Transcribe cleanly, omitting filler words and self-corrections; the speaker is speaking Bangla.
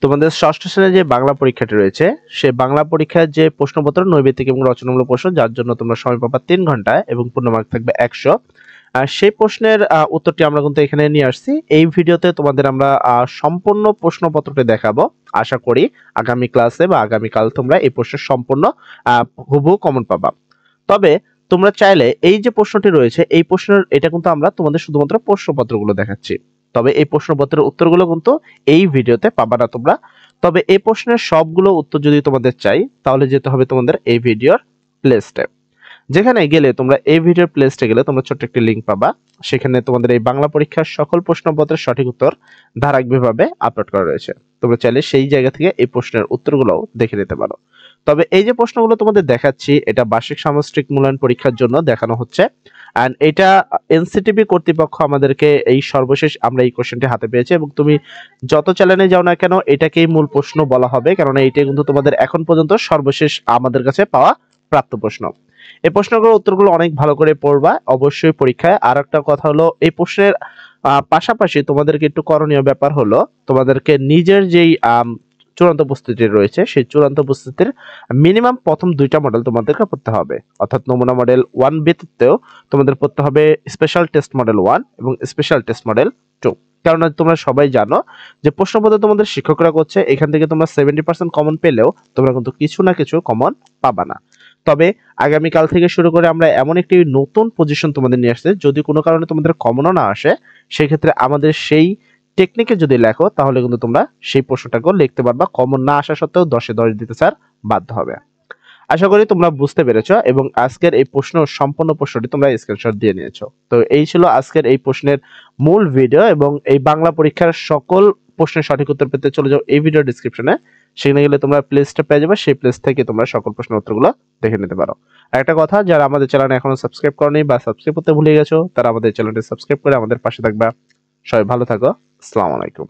তোমাদের ষষ্ঠ শ্রেণীর যে বাংলা পরীক্ষাটি রয়েছে সেই বাংলা পরীক্ষার যে প্রশ্নপত্র নৈবেদিক এবং রচনামূলক প্রশ্ন, যার জন্য তোমরা সময় পাবা 3 ঘন্টা এবং পূর্ণমার্ক থাকবে 100। আর সেই প্রশ্নের উত্তরটি আমরা কিন্তু এখানে নিয়ে আসছি। এই ভিডিওতে তোমাদের আমরা সম্পূর্ণ প্রশ্নপত্রটি দেখাবো। আশা করি আগামী ক্লাসে বা আগামীকাল তোমরা এই প্রশ্নের সম্পূর্ণ হুবহু কমন পাবা। তবে তোমরা চাইলে এই যে প্রশ্নটি রয়েছে এই প্রশ্নের এটা কিন্তু আমরা তোমাদের শুধুমাত্র প্রশ্নপত্রগুলো দেখাচ্ছি, তবে এই প্রশ্নপত্রের উত্তরগুলো কিন্তু এই ভিডিওতে পাবা না তোমরা। তবে এই প্রশ্নের সবগুলো উত্তর যদি তোমাদের চাই তাহলে যেতে হবে তোমাদের এই ভিডিওর প্লেলিস্টে। যেখানে গেলে তোমরা এই ভিডিওর প্লেলিস্টে গেলে তোমরা ছোট্ট একটি লিংক পাবা। সেখানে তোমাদের এই বাংলা পরীক্ষার সকল প্রশ্নপত্রের সঠিক উত্তর ধারাবাহিকভাবে আপলোড করা রয়েছে। তোমরা চাইলে সেই জায়গা থেকে এই প্রশ্নের উত্তরগুলো দেখে নিতে পারো। তবে এই যে প্রশ্নগুলো তোমাদের দেখাচ্ছি এটা বার্ষিক সামষ্টিক মূল্যায়ন পরীক্ষার জন্য দেখানো হচ্ছে। এন্ড এটা এনসিটিবি কর্তৃপক্ষ আমাদেরকে এই সর্বশেষ আমরা এই কোশ্চেনটি হাতে পেয়েছি, এবং তুমি যত চ্যানেলে যাও না কেন এটাকেই মূল প্রশ্ন বলা হবে, কারণ এইটাই কিন্তু তোমাদের এখন পর্যন্ত সর্বশেষ আমাদের কাছে পাওয়া প্রাপ্ত প্রশ্ন। এই প্রশ্নগুলোর উত্তরগুলো অনেক ভালো করে পড়বা অবশ্যই পরীক্ষায়। আর একটা কথা হলো এই প্রশ্নের পাশাপাশি তোমাদেরকে একটু করণীয় ব্যাপার হলো তোমাদেরকে নিজের যেই চূড়ান্ত প্রস্তুতি রয়েছে সেই চূড়ান্ত প্রস্তুতির মিনিমাম প্রথম 2টা মডেল তোমাদেরকে পড়তে হবে। অর্থাৎ নমুনা মডেল 1 ব্যতীতও তোমাদের পড়তে হবে স্পেশাল টেস্ট মডেল 1 এবং স্পেশাল টেস্ট মডেল 2। কারণ তোমরা সবাই জানো যে প্রশ্নপত্র তোমাদের শিক্ষকরা করছে, এখান থেকে তোমরা 70% কমন পেলেও তোমরা কিন্তু কিছু না কিছু কমন পাবা না। তবে আগামীকাল থেকে শুরু করে আমরা এমন একটি নতুন পজিশন তোমাদের নিয়ে আসছে, যদি কোনো কারণে তোমাদের কমনও না আসে সেক্ষেত্রে আমাদের সেই টেকনিকে যদি লেখো তাহলে কিন্তু তোমরা সেই প্রশ্নটাকেও লিখতে পারবা, কমন না আসা সত্ত্বেও 10-এ 10 দিতে স্যার বাধ্য হবে। আশা করি তোমরা বুঝতে পেরেছো এবং আজকের এই প্রশ্ন সম্পূর্ণ প্রশ্নটি তোমরা স্ক্রিনশট দিয়ে নিয়েছো। তো এই ছিল আজকের এই প্রশ্নের মূল ভিডিও, এবং এই বাংলা পরীক্ষার সকল প্রশ্নের সঠিক উত্তর পেতে চলে যাও এই ভিডিও ডেসক্রিপশনে। সেখানে গেলে তোমরা প্লেলিস্টটা পেয়ে যাবে, সেই প্লেলিস্ট থেকে তোমরা সকল প্রশ্নের উত্তরগুলো দেখে নিতে পারো। আর একটা কথা, যারা আমাদের চ্যানেলে এখনো সাবস্ক্রাইব করনি বা সাবস্ক্রাইব করতে ভুলে গেছো তারা আমাদের চ্যানেলটি সাবস্ক্রাইব করে আমাদের পাশে থাকবা। সবাই ভালো থাকো। আসসালামু আলাইকুম।